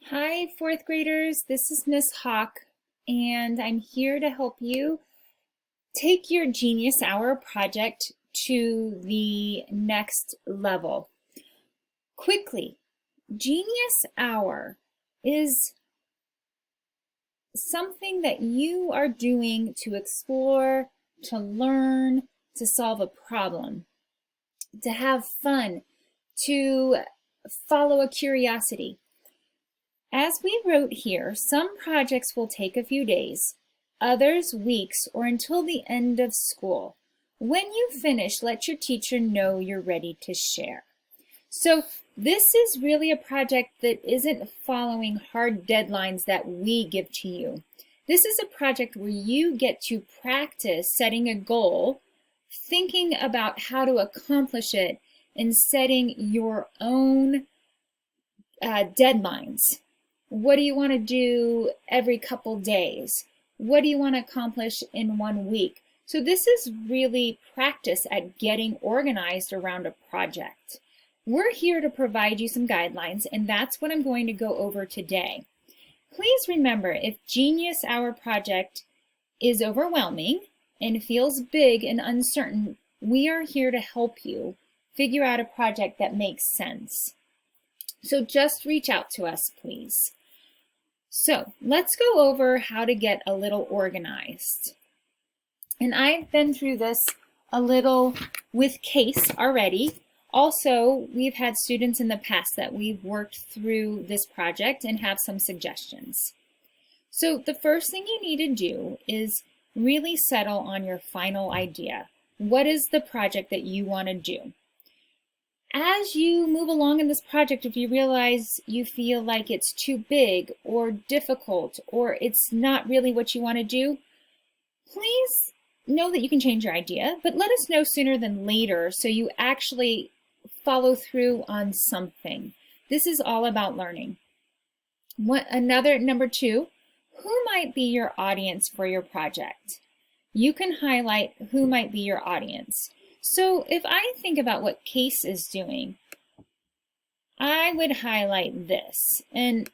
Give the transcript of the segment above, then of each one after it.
Hi, fourth graders. This is Miss Hawk, and I'm here to help you take your Genius Hour project to the next level. Quickly, Genius Hour is something that you are doing to explore, to learn, to solve a problem, to have fun, to follow a curiosity. As we wrote here, some projects will take a few days, others weeks, or until the end of school. When you finish, let your teacher know you're ready to share. So this is really a project that isn't following hard deadlines that we give to you. This is a project where you get to practice setting a goal, thinking about how to accomplish it, and setting your own deadlines. What do you want to do every couple days? What do you want to accomplish in 1 week? So this is really practice at getting organized around a project. We're here to provide you some guidelines, and that's what I'm going to go over today. Please remember, if Genius Hour project is overwhelming and feels big and uncertain, we are here to help you figure out a project that makes sense. So just reach out to us, please. So let's go over how to get a little organized. And I've been through this a little with Case already. Also, we've had students in the past that we've worked through this project and have some suggestions. So the first thing you need to do is really settle on your final idea. What is the project that you want to do? As you move along in this project, if you realize you feel like it's too big or difficult or it's not really what you want to do, please know that you can change your idea, but let us know sooner than later so you actually follow through on something. This is all about learning. Number two, who might be your audience for your project? You can highlight who might be your audience. So if I think about what Case is doing, I would highlight this, and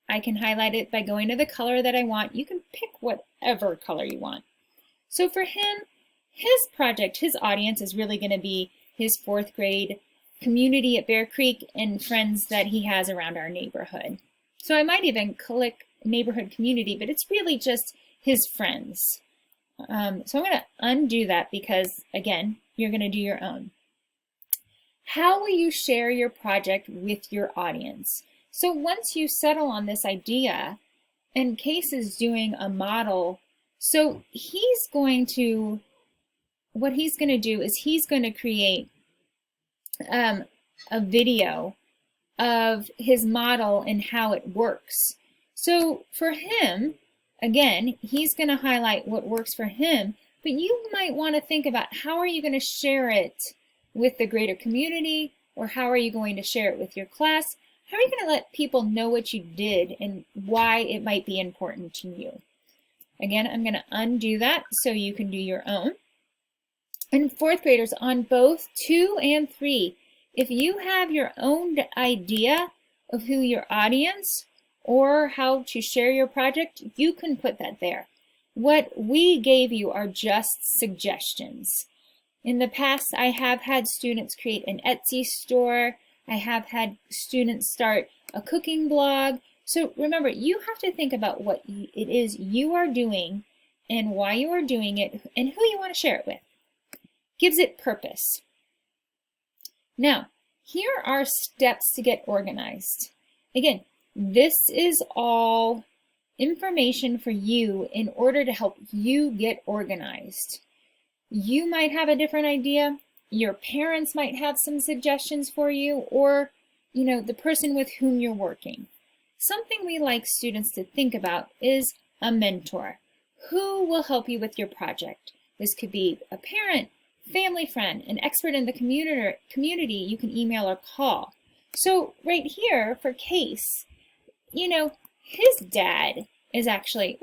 I can highlight it by going to the color that I want. You can pick whatever color you want. So for him, his project, his audience is really going to be his fourth grade community at Bear Creek and friends that he has around our neighborhood. So I might even click neighborhood community, but it's really just his friends. So I'm going to undo that because, again, you're going to do your own. How will you share your project with your audience? So once you settle on this idea, and Case is doing a model, so what he's going to do is he's going to create a video of his model and how it works. So for him, again, he's going to highlight what works for him, but you might want to think about how are you going to share it with the greater community, or how are you going to share it with your class? How are you going to let people know what you did and why it might be important to you? Again, I'm going to undo that so you can do your own. And fourth graders, on both 2 and 3, if you have your own idea of who your audience or how to share your project, you can put that there. What we gave you are just suggestions. In the past, I have had students create an Etsy store. I have had students start a cooking blog. So remember, you have to think about what it is you are doing and why you are doing it and who you want to share it with. Gives it purpose. Now, here are steps to get organized. Again, this is all information for you in order to help you get organized. You might have a different idea. Your parents might have some suggestions for you, or the person with whom you're working. Something we like students to think about is a mentor. Who will help you with your project? This could be a parent, family friend, an expert in the community you can email or call. So right here for Case, his dad is actually,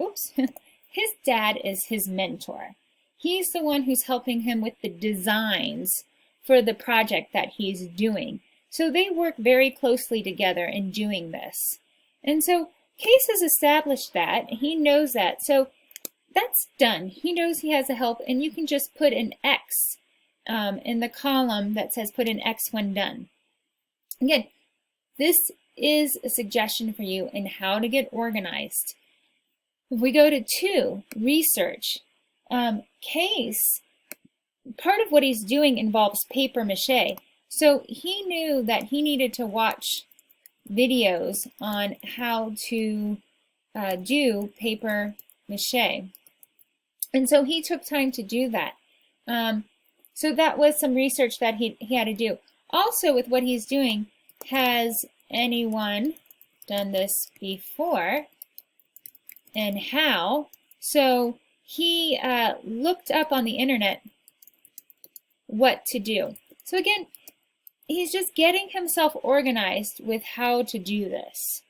his dad is his mentor. He's the one who's helping him with the designs for the project that he's doing. So they work very closely together in doing this. And so Case has established that. He knows that. So that's done. He knows he has a help, and you can just put an X in the column that says put an X when done. Again, this is a suggestion for you in how to get organized. If we go to 2, research, Case, part of what he's doing involves paper mache. So he knew that he needed to watch videos on how to do paper mache. And so he took time to do that. So that was some research that he had to do. Also, with what he's doing, has anyone done this before and how? So he looked up on the internet what to do. So again, he's just getting himself organized with how to do this.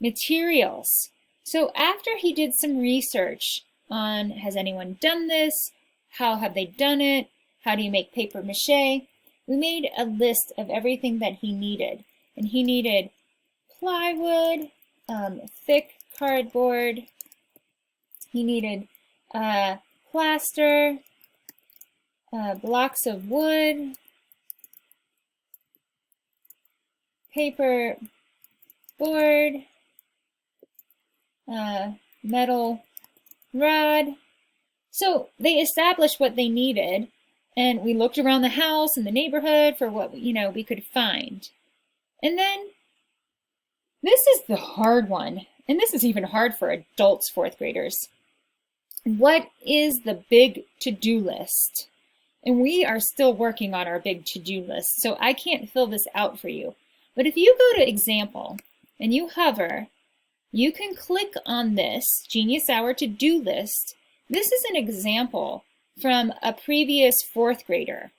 Materials. So after he did some research on has anyone done this, how have they done it, how do you make paper mache, we made a list of everything that he needed. And he needed plywood, thick cardboard, he needed plaster, blocks of wood, paper board, metal rod. So they established what they needed, and we looked around the house and the neighborhood for what we could find. And then this is the hard one, and this is even hard for adults, 4th graders. What is the big to-do list? And we are still working on our big to-do list, so I can't fill this out for you. But if you go to example and you hover, you can click on this Genius Hour to-do list. This is an example from a previous 4th grader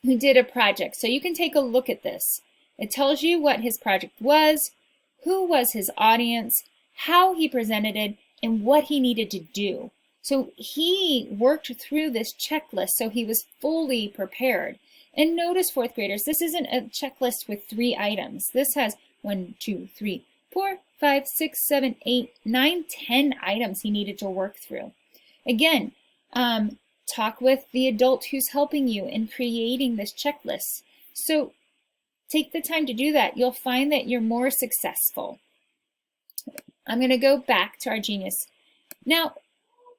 who did a project. So you can take a look at this. It tells you what his project was, who was his audience, how he presented it, and what he needed to do. So he worked through this checklist so he was fully prepared. And notice, 4th graders, this isn't a checklist with 3 items. This has 1, 2, 3, 4, 5, 6, 7, 8, 9, 10 items he needed to work through. Again, talk with the adult who's helping you in creating this checklist. So take the time to do that. You'll find that you're more successful. I'm going to go back to our Genius. Now,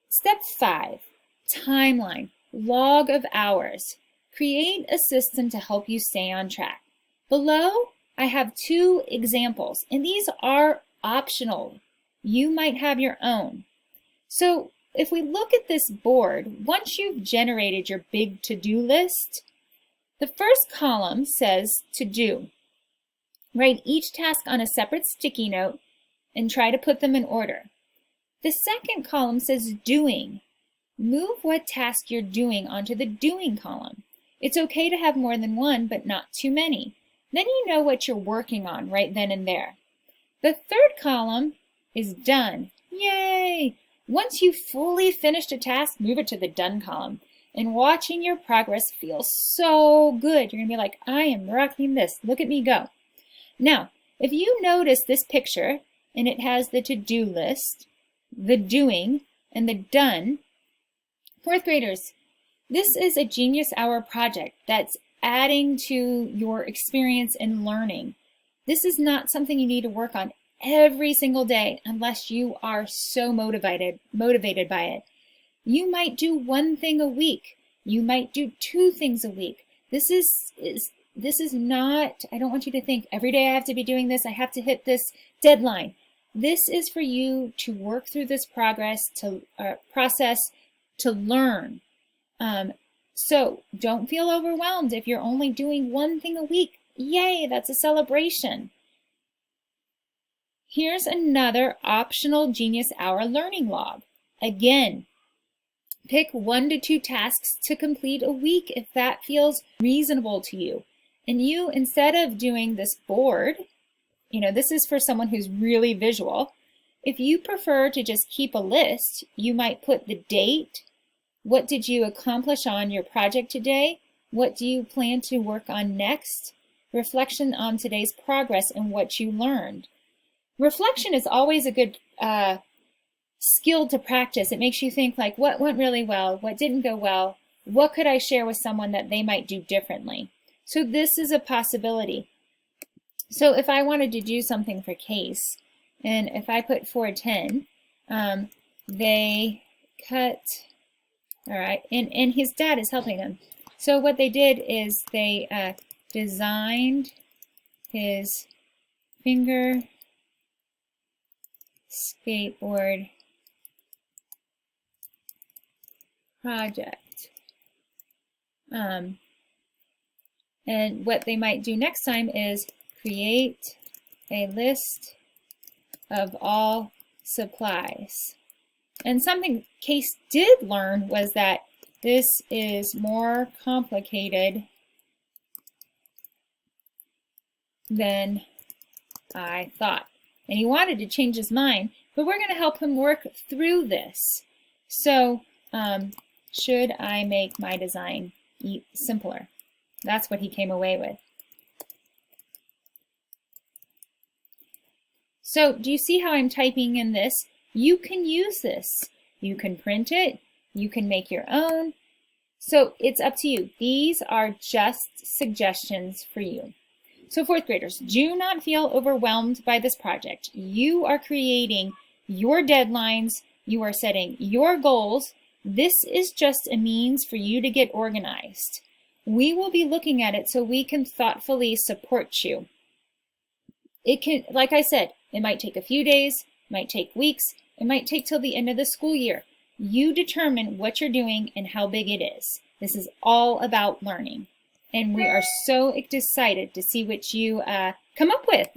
step 5, timeline, log of hours. Create a system to help you stay on track. Below, I have 2 examples, and these are optional. You might have your own. So if we look at this board, once you've generated your big to-do list, the first column says to do. Write each task on a separate sticky note and try to put them in order. The second column says doing. Move what task you're doing onto the doing column. It's okay to have more than one, but not too many. Then you know what you're working on right then and there. The third column is done. Yay! Once you've fully finished a task, move it to the done column. And watching your progress feels so good. You're going to be like, I am rocking this. Look at me go. Now, if you notice this picture, and it has the to-do list, the doing, and the done, 4th graders, this is a Genius Hour project that's adding to your experience in learning. This is not something you need to work on every single day unless you are so motivated by it. You might do 1 thing a week. You might do 2 things a week. This is not, I don't want you to think every day I have to be doing this, I have to hit this deadline. This is for you to work through this process to learn. So don't feel overwhelmed if you're only doing 1 thing a week. Yay, that's a celebration. Here's another optional Genius Hour learning log. Again, pick 1 to 2 tasks to complete a week if that feels reasonable to you. And you, instead of doing this board, this is for someone who's really visual. If you prefer to just keep a list, you might put the date. What did you accomplish on your project today? What do you plan to work on next? reflection on today's progress and what you learned. Reflection is always a good skill to practice. It makes you think like, what went really well? What didn't go well? What could I share with someone that they might do differently? So this is a possibility. So if I wanted to do something for Case, and if I put 410, they cut, all right, and his dad is helping him. So what they did is they designed his finger skateboard project. And what they might do next time is create a list of all supplies. And something Case did learn was that this is more complicated than I thought. And he wanted to change his mind, but we're going to help him work through this. So, should I make my design simpler? That's what he came away with. So, do you see how I'm typing in this? You can use this. You can print it. You can make your own. So, it's up to you. These are just suggestions for you. So, fourth graders, do not feel overwhelmed by this project. You are creating your deadlines. You are setting your goals. This is just a means for you to get organized. We will be looking at it so we can thoughtfully support you. It can, like I said, it might take a few days, it might take weeks, it might take till the end of the school year. You determine what you're doing and how big it is. This is all about learning. And we are so excited to see what you come up with.